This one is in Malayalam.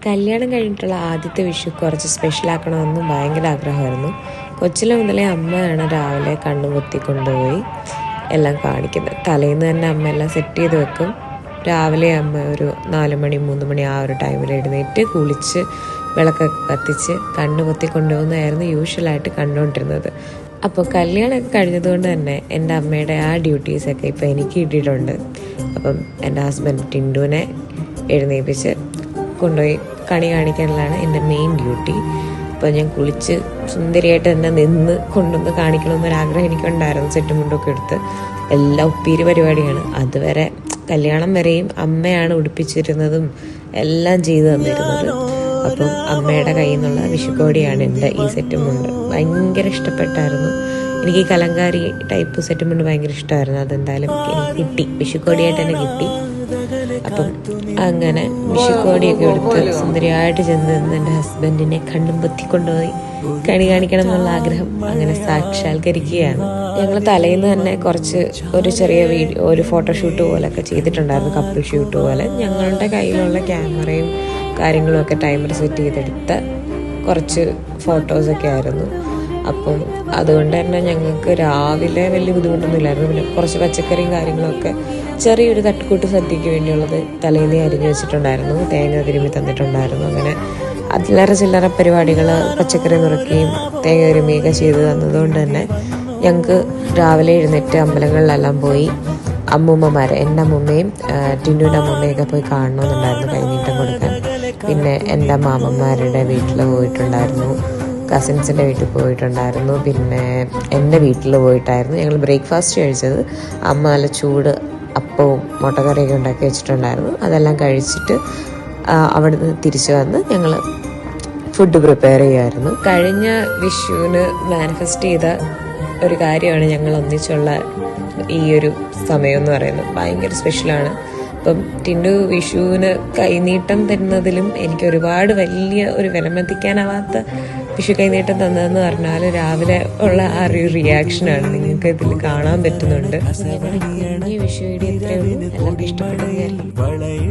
കല്യാണം കഴിഞ്ഞിട്ടുള്ള ആദ്യത്തെ വിഷു കുറച്ച് സ്പെഷ്യലാക്കണമെന്നും ഭയങ്കര ആഗ്രഹമായിരുന്നു. കൊച്ചിലെ മുതലേ അമ്മയാണ് രാവിലെ കണ്ണുപൊത്തി കൊണ്ടുപോയി എല്ലാം കാണിക്കുന്നത്. തലേന്ന് തന്നെ അമ്മ എല്ലാം സെറ്റ് ചെയ്ത് വെക്കും. രാവിലെ അമ്മ ഒരു 4 മണി 3 മണി ആ ഒരു ടൈമിൽ എഴുന്നേറ്റ് കുളിച്ച് വിളക്കൊക്കെ കത്തിച്ച് കണ്ണുപൊത്തി കൊണ്ടുപോകുന്നതായിരുന്നു യൂഷ്വലായിട്ട് കണ്ടുകൊണ്ടിരുന്നത്. അപ്പോൾ കല്യാണമൊക്കെ കഴിഞ്ഞതുകൊണ്ട് തന്നെ എൻ്റെ അമ്മയുടെ ആ ഡ്യൂട്ടീസൊക്കെ ഇപ്പോൾ എനിക്ക് കിട്ടിയിട്ടുണ്ട്. അപ്പം എൻ്റെ ഹസ്ബൻഡ് ടിൻഡുവിനെ എഴുന്നേൽപ്പിച്ച് കൊണ്ടുപോയി കണി കാണിക്കാനുള്ളതാണ് എൻ്റെ മെയിൻ ഡ്യൂട്ടി. അപ്പോൾ ഞാൻ കുളിച്ച് സുന്ദരിയായിട്ട് തന്നെ നിന്ന് കൊണ്ടുവന്ന് കാണിക്കണമെന്നൊരാഗ്രഹം എനിക്കുണ്ടായിരുന്നു. സെറ്റും മുണ്ടൊക്കെ എടുത്ത് എല്ലാം ഉപ്പീരി പരിപാടിയാണ്. അതുവരെ കല്യാണം വരെയും അമ്മയാണ് ഉടുപ്പിച്ചിരുന്നതും എല്ലാം ചെയ്തു തന്നിരുന്നത്. അപ്പം അമ്മയുടെ കയ്യിൽ നിന്നുള്ള വിഷുക്കോടിയാണ് എൻ്റെ ഈ സെറ്റും മുണ്ട്. ഭയങ്കര ഇഷ്ടപ്പെട്ടായിരുന്നു. എനിക്ക് ഈ കലങ്കാരി ടൈപ്പ് സെറ്റും മുണ്ട് ഭയങ്കര ഇഷ്ടമായിരുന്നു. അതെന്തായാലും എനിക്ക് കിട്ടി, വിഷുക്കോടിയായിട്ട് തന്നെ കിട്ടി. അപ്പം അങ്ങനെ വിഷുക്കോടിയൊക്കെ എടുത്ത് സുന്ദരിയായിട്ട് ചെന്ന് നിന്ന് എൻ്റെ ഹസ്ബൻഡിനെ കണ്ണും പൊത്തിക്കൊണ്ടുപോയി കണി കാണിക്കണം എന്നുള്ള ആഗ്രഹം അങ്ങനെ സാക്ഷാത്കരിക്കുകയാണ്. ഞങ്ങൾ തലേന്ന് തന്നെ ഒരു ചെറിയ വീഡിയോ, ഒരു ഫോട്ടോഷൂട്ട് പോലൊക്കെ ചെയ്തിട്ടുണ്ടായിരുന്നു, കപ്പിൾ ഷൂട്ട് പോലെ. ഞങ്ങളുടെ കയ്യിലുള്ള ക്യാമറയും കാര്യങ്ങളും ഒക്കെ ടൈമർ സെറ്റ് ചെയ്തെടുത്ത കുറച്ച് ഫോട്ടോസൊക്കെ ആയിരുന്നു. അപ്പം അതുകൊണ്ട് തന്നെ ഞങ്ങൾക്ക് രാവിലെ വലിയ ബുദ്ധിമുട്ടൊന്നുമില്ലായിരുന്നു. പിന്നെ കുറച്ച് പച്ചക്കറിയും കാര്യങ്ങളൊക്കെ ചെറിയൊരു തട്ടുകൂട്ട് സദ്യയ്ക്ക് വേണ്ടിയുള്ളത് തലേന്ന് അരിഞ്ഞു വെച്ചിട്ടുണ്ടായിരുന്നു, തേങ്ങ തിരുമ്മി തന്നിട്ടുണ്ടായിരുന്നു. അങ്ങനെ അതിലേറെ ചില്ലറ പരിപാടികൾ, പച്ചക്കറി നുറുക്കുകയും തേങ്ങ തിരുമ്മിയൊക്കെ ചെയ്ത് തന്നതുകൊണ്ട് തന്നെ ഞങ്ങൾക്ക് രാവിലെ എഴുന്നേറ്റ് അമ്പലങ്ങളിലെല്ലാം പോയി അമ്മൂമ്മമാരെ, എൻ്റെ അമ്മൂമ്മയും ടിന്നുവിൻ്റെ അമ്മൂമ്മയൊക്കെ പോയി കാണണമെന്നുണ്ടായിരുന്നു കൈനീട്ടം കൊടുക്കാൻ. പിന്നെ എൻ്റെ മാമന്മാരുടെ വീട്ടിൽ പോയിട്ടുണ്ടായിരുന്നു, കസിൻസിൻ്റെ വീട്ടിൽ പോയിട്ടുണ്ടായിരുന്നു, പിന്നെ എൻ്റെ വീട്ടിൽ പോയിട്ടായിരുന്നു ഞങ്ങൾ ബ്രേക്ക്ഫാസ്റ്റ് കഴിച്ചത്. അമ്മ നല്ല ചൂട് അപ്പവും മുട്ടക്കറിയൊക്കെ ഉണ്ടാക്കി വെച്ചിട്ടുണ്ടായിരുന്നു. അതെല്ലാം കഴിച്ചിട്ട് അവിടെ നിന്ന് തിരിച്ചു വന്ന് ഞങ്ങൾ ഫുഡ് പ്രിപ്പയർ ചെയ്യുമായിരുന്നു. കഴിഞ്ഞ വിഷുവിന് മാനിഫെസ്റ്റ് ചെയ്ത ഒരു കാര്യമാണ് ഞങ്ങൾ ഒന്നിച്ചുള്ള ഈ ഒരു സമയം എന്ന് പറയുന്നത്. ഭയങ്കര സ്പെഷ്യലാണ്. അപ്പം ടിൻഡു വിഷുവിന് കൈനീട്ടം തരുന്നതിലും എനിക്ക് ഒരുപാട് വലിയ ഒരു വിലമതിക്കാനാവാത്ത വിഷു കൈനീട്ടം തന്നതെന്ന് പറഞ്ഞാൽ രാവിലെ ഉള്ള ആ ഒരു റിയാക്ഷനാണ്. നിങ്ങൾക്ക് ഇതിൽ കാണാൻ പറ്റുന്നുണ്ട്. വിഷു വീഡിയോ ഇത്രയേ ഉള്ളൂ. എല്ലാവർക്കും ഇഷ്ടപ്പെട്ടത്.